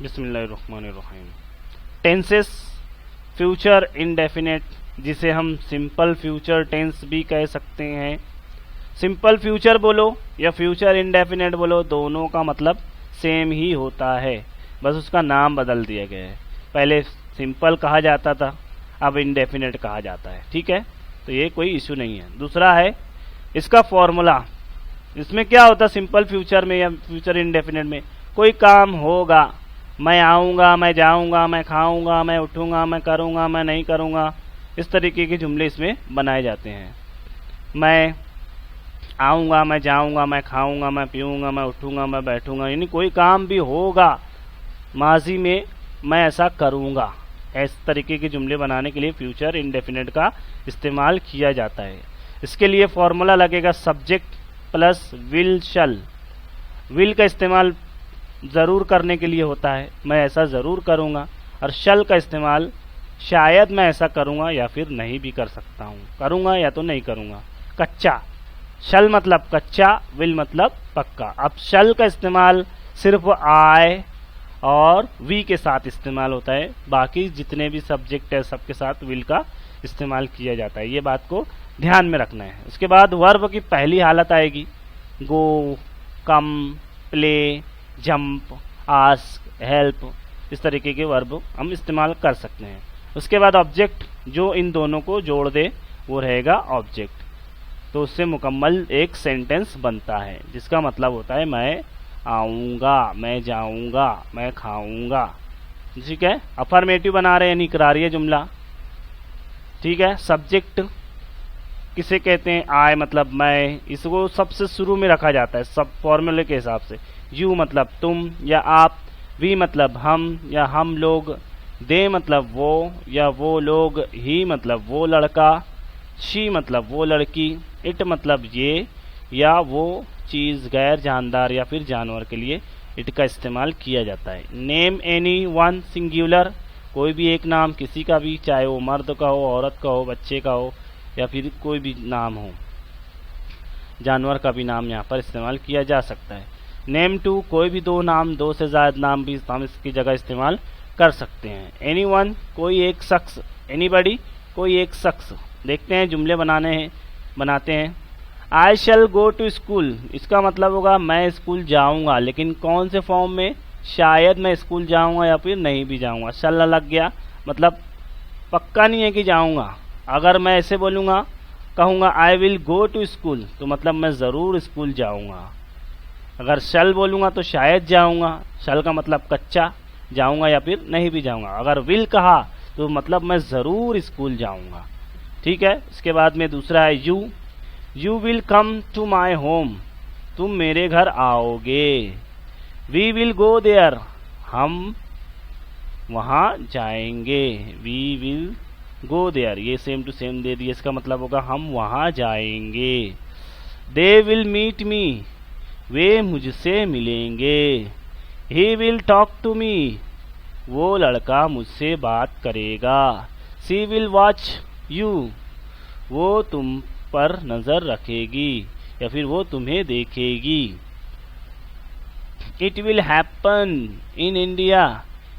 बिस्मिल्लाहिर्रहमानिर्रहीम। Tenses, future indefinite, जिसे हम सिंपल फ्यूचर टेंस भी कह सकते हैं। सिंपल फ्यूचर बोलो या फ्यूचर इंडेफिनेट बोलो, दोनों का मतलब सेम ही होता है, बस उसका नाम बदल दिया गया है। पहले सिंपल कहा जाता था, अब इंडेफिनेट कहा जाता है। ठीक है, तो ये कोई इशू नहीं है। दूसरा है इसका फॉर्मूला। इसमें क्या होता है सिंपल फ्यूचर में या फ्यूचर इंडेफिनेट में? कोई काम होगा, मैं आऊँगा, मैं जाऊँगा, मैं खाऊँगा, मैं उठूँगा, मैं करूँगा, मैं नहीं करूँगा, इस तरीके के जुमले इसमें बनाए जाते हैं। मैं आऊँगा, मैं जाऊँगा, मैं खाऊँगा, मैं पीऊँगा, मैं उठूँगा, मैं बैठूँगा, यानी कोई काम भी होगा माजी में, मैं ऐसा करूँगा। इस तरीके के जुमले बनाने के लिए फ्यूचर इंडेफिनेट का इस्तेमाल किया जाता है। इसके लिए फॉर्मूला लगेगा subject plus will shall. Will का इस्तेमाल ज़रूर करने के लिए होता है, मैं ऐसा ज़रूर करूँगा, और शल का इस्तेमाल शायद मैं ऐसा करूँगा या फिर नहीं भी कर सकता हूँ, करूँगा या तो नहीं करूँगा। कच्चा, शल मतलब कच्चा, विल मतलब पक्का। अब शल का इस्तेमाल सिर्फ आई और वी के साथ इस्तेमाल होता है, बाकी जितने भी सब्जेक्ट है सबके साथ विल का इस्तेमाल किया जाता है। ये बात को ध्यान में रखना है। उसके बाद वर्ब की पहली हालत आएगी गो, कम, प्ले, जंप, आस्क, हेल्प, इस तरीके के वर्ब हम इस्तेमाल कर सकते हैं। उसके बाद ऑब्जेक्ट जो इन दोनों को जोड़ दे वो रहेगा ऑब्जेक्ट, तो उससे मुकम्मल एक सेंटेंस बनता है, जिसका मतलब होता है मैं आऊँगा, मैं जाऊँगा, मैं खाऊँगा। ठीक है, अफर्मेटिव बना रहे हैं यानी इकरारिया जुमला। ठीक है, सब्जेक्ट किसे कहते हैं? आई मतलब मैं, इसको सबसे शुरू में रखा जाता है सब फॉर्मूले के हिसाब से। यू मतलब तुम या आप, वी मतलब हम या हम लोग, दे मतलब वो या वो लोग, ही मतलब वो लड़का, शी मतलब वो लड़की, इट मतलब ये या वो चीज़, गैर जानदार या फिर जानवर के लिए इट का इस्तेमाल किया जाता है। नेम एनी वन सिंगुलर, कोई भी एक नाम किसी का भी, चाहे वो मर्द का हो, औरत का हो, बच्चे का हो या फिर कोई भी नाम हो, जानवर का भी नाम यहाँ पर इस्तेमाल किया जा सकता है। नेम टू, कोई भी दो नाम, दो से ज़्यादा नाम भी हम इसकी जगह इस्तेमाल कर सकते हैं। एनी वन, कोई एक शख्स, एनीबडी, कोई एक शख्स। देखते हैं जुमले बनाते हैं। आई शैल गो टू स्कूल, इसका मतलब होगा मैं स्कूल जाऊंगा, लेकिन कौन से फॉर्म में? शायद मैं स्कूल जाऊंगा या फिर नहीं भी जाऊंगा। शल लग गया, मतलब पक्का नहीं है कि जाऊंगा। अगर मैं ऐसे बोलूँगा, कहूँगा I will go to school, तो मतलब मैं ज़रूर स्कूल जाऊँगा। अगर शल बोलूँगा तो शायद जाऊँगा, शल का मतलब कच्चा, जाऊँगा या फिर नहीं भी जाऊँगा। अगर विल कहा तो मतलब मैं ज़रूर स्कूल जाऊँगा। ठीक है, इसके बाद में दूसरा है you will come to my home, तुम मेरे घर आओगे। वी विल गो देयर, हम वहाँ जाएंगे। वी विल गो देयर, ये सेम टू सेम दे दिया, इसका मतलब होगा हम वहाँ जाएंगे। दे विल मीट मी, वे मुझसे मिलेंगे। He will talk to me, वो लड़का मुझसे बात करेगा। सी विल वॉच यू, वो तुम पर नजर रखेगी या फिर वो तुम्हें देखेगी। It will happen in India,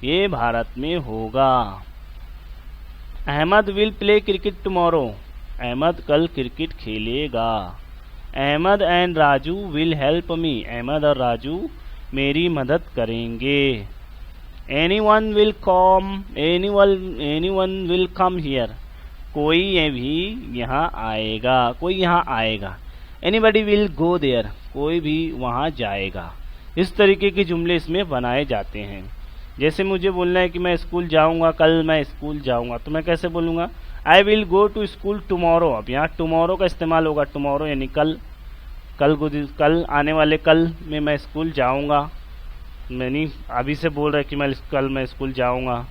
ये भारत में होगा। Ahmed will play cricket tomorrow, Ahmed कल क्रिकेट खेलेगा। Ahmed and Raju will help me, Ahmed और राजू मेरी मदद करेंगे। Anyone will come, anyone will come here, कोई ये भी यहाँ आएगा, कोई यहाँ आएगा। एनीबडी विल गो देयर, कोई भी वहाँ जाएगा। इस तरीके के जुमले इसमें बनाए जाते हैं। जैसे मुझे बोलना है कि मैं स्कूल जाऊँगा, कल मैं स्कूल जाऊँगा, तो मैं कैसे बोलूँगा? I will go to school tomorrow. अब यहाँ टुमारो का इस्तेमाल होगा, टुमारो यानी कल, कल आने वाले कल में मैं स्कूल जाऊँगा। मैंने अभी से बोल रहा है कि कल मैं स्कूल जाऊँगा,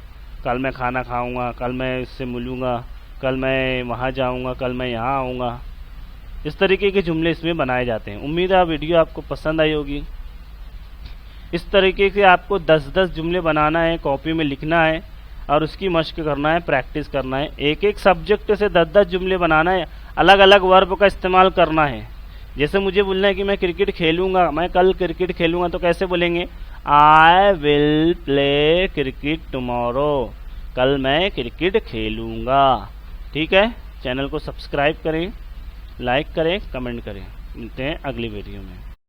कल मैं खाना खाऊँगा, कल मैं इससे मिलूँगा, कल मैं वहाँ जाऊँगा, कल मैं यहाँ आऊँगा। इस तरीके के जुमले इसमें बनाए जाते हैं। उम्मीद है वीडियो आपको पसंद आई होगी। इस तरीके से आपको 10-10 जुमले बनाना है, कॉपी में लिखना है और उसकी मश्क करना है, प्रैक्टिस करना है। एक एक सब्जेक्ट से 10-10 जुमले बनाना है, अलग अलग वर्ब का इस्तेमाल करना है। जैसे मुझे बोलना है कि मैं क्रिकेट खेलूँगा, मैं कल क्रिकेट खेलूँगा, तो कैसे बोलेंगे? I will play cricket tomorrow, कल मैं क्रिकेट खेलूँगा। ठीक है, चैनल को सब्सक्राइब करें, लाइक करें, कमेंट करें। मिलते हैं अगली वीडियो में।